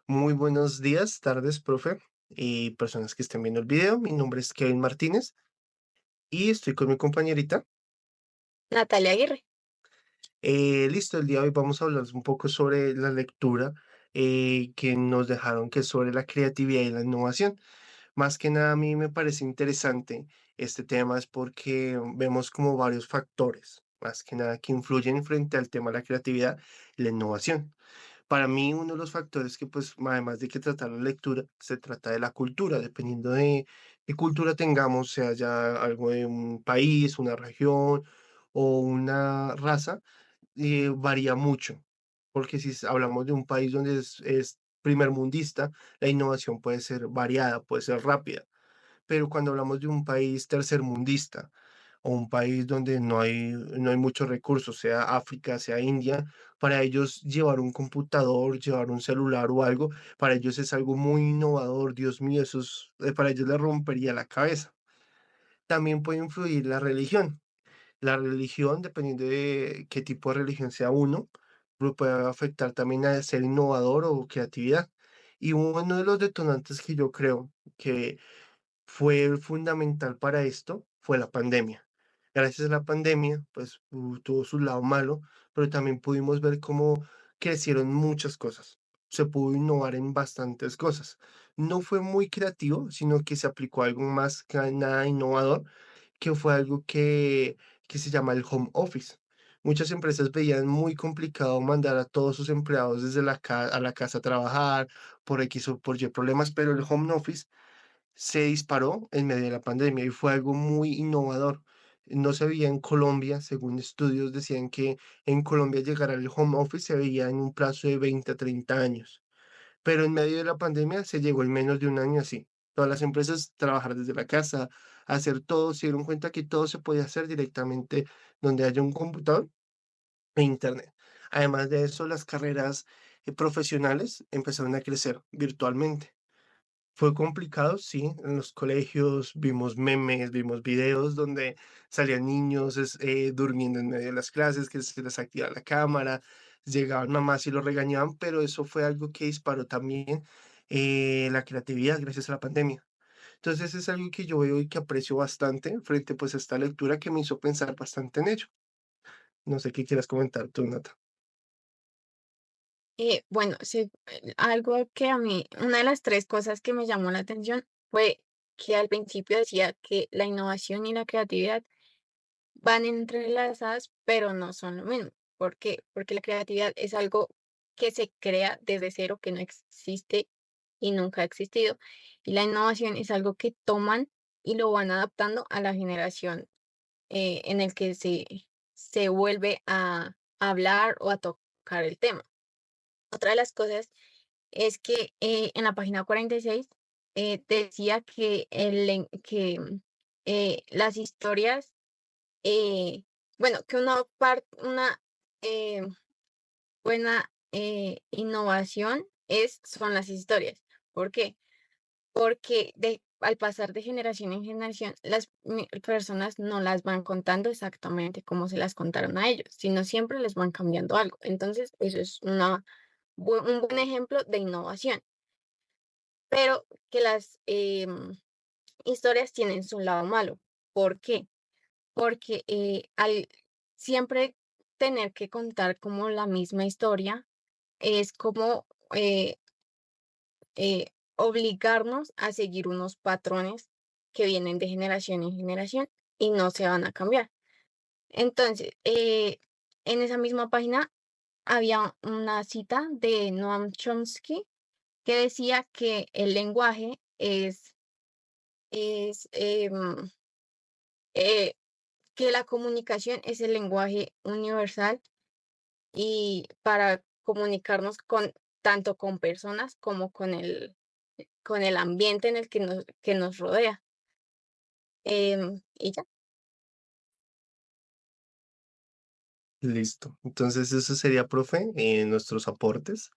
Muy buenos días, tardes, profe, y personas que estén viendo el video. Mi nombre es Kevin Martínez y estoy con mi compañerita. Natalia Aguirre. Listo, el día de hoy vamos a hablar un poco sobre la lectura que nos dejaron, que es sobre la creatividad y la innovación. Más que nada, a mí me parece interesante este tema, es porque vemos como varios factores, más que nada, que influyen frente al tema de la creatividad y la innovación. Para mí, uno de los factores que, pues, además de que tratar la lectura, se trata de la cultura, dependiendo de qué cultura tengamos, sea ya algo de un país, una región o una raza, varía mucho. Porque si hablamos de un país donde es primermundista, la innovación puede ser variada, puede ser rápida. Pero cuando hablamos de un país tercermundista o un país donde no hay muchos recursos, sea África, sea India, para ellos llevar un computador, llevar un celular o algo, para ellos es algo muy innovador, Dios mío, para ellos les rompería la cabeza. También puede influir la religión. La religión, dependiendo de qué tipo de religión sea uno, lo puede afectar también a ser innovador o creatividad. Y uno de los detonantes que yo creo que fue fundamental para esto fue la pandemia. Gracias a la pandemia, pues, tuvo su lado malo, pero también pudimos ver cómo crecieron muchas cosas. Se pudo innovar en bastantes cosas. No fue muy creativo, sino que se aplicó algo más que nada innovador, que fue algo que se llama el home office. Muchas empresas veían muy complicado mandar a todos sus empleados desde a la casa a trabajar por X o por Y problemas, pero el home office se disparó en medio de la pandemia y fue algo muy innovador. No se veía en Colombia, según estudios decían que en Colombia llegar al home office se veía en un plazo de 20 a 30 años, pero en medio de la pandemia se llegó en menos de un año así. Todas las empresas trabajar desde la casa, hacer todo, se dieron cuenta que todo se podía hacer directamente donde haya un computador e internet. Además de eso, las carreras profesionales empezaron a crecer virtualmente. Fue complicado, sí, en los colegios vimos memes, vimos videos donde salían niños durmiendo en medio de las clases, que se les activaba la cámara, llegaban mamás y los regañaban, pero eso fue algo que disparó también la creatividad gracias a la pandemia. Entonces es algo que yo veo y que aprecio bastante frente pues a esta lectura que me hizo pensar bastante en ello. No sé qué quieras comentar tú, Nata. Bueno, sí, algo que a mí, una de las tres cosas que me llamó la atención fue que al principio decía que la innovación y la creatividad van entrelazadas, pero no son lo mismo. ¿Por qué? Porque la creatividad es algo que se crea desde cero, que no existe y nunca ha existido. Y la innovación es algo que toman y lo van adaptando a la generación en el que se vuelve a hablar o a tocar el tema. Otra de las cosas es que, en la página 46, decía que las historias, bueno, que una, eh, buena, innovación son las historias. ¿Por qué? Porque al pasar de generación en generación, las personas no las van contando exactamente como se las contaron a ellos, sino siempre les van cambiando algo. Entonces, eso es un buen ejemplo de innovación, pero que las historias tienen su lado malo. ¿Por qué? Porque al siempre tener que contar como la misma historia, es como obligarnos a seguir unos patrones que vienen de generación en generación y no se van a cambiar. Entonces, en esa misma página había una cita de Noam Chomsky que decía que el lenguaje es eh, que la comunicación es el lenguaje universal y para comunicarnos con tanto con personas como con el ambiente en el que nos rodea. Y ya. Listo. Entonces, eso sería, profe, nuestros aportes.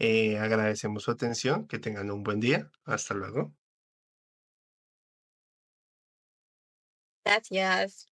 Agradecemos su atención, que tengan un buen día. Hasta luego. Gracias.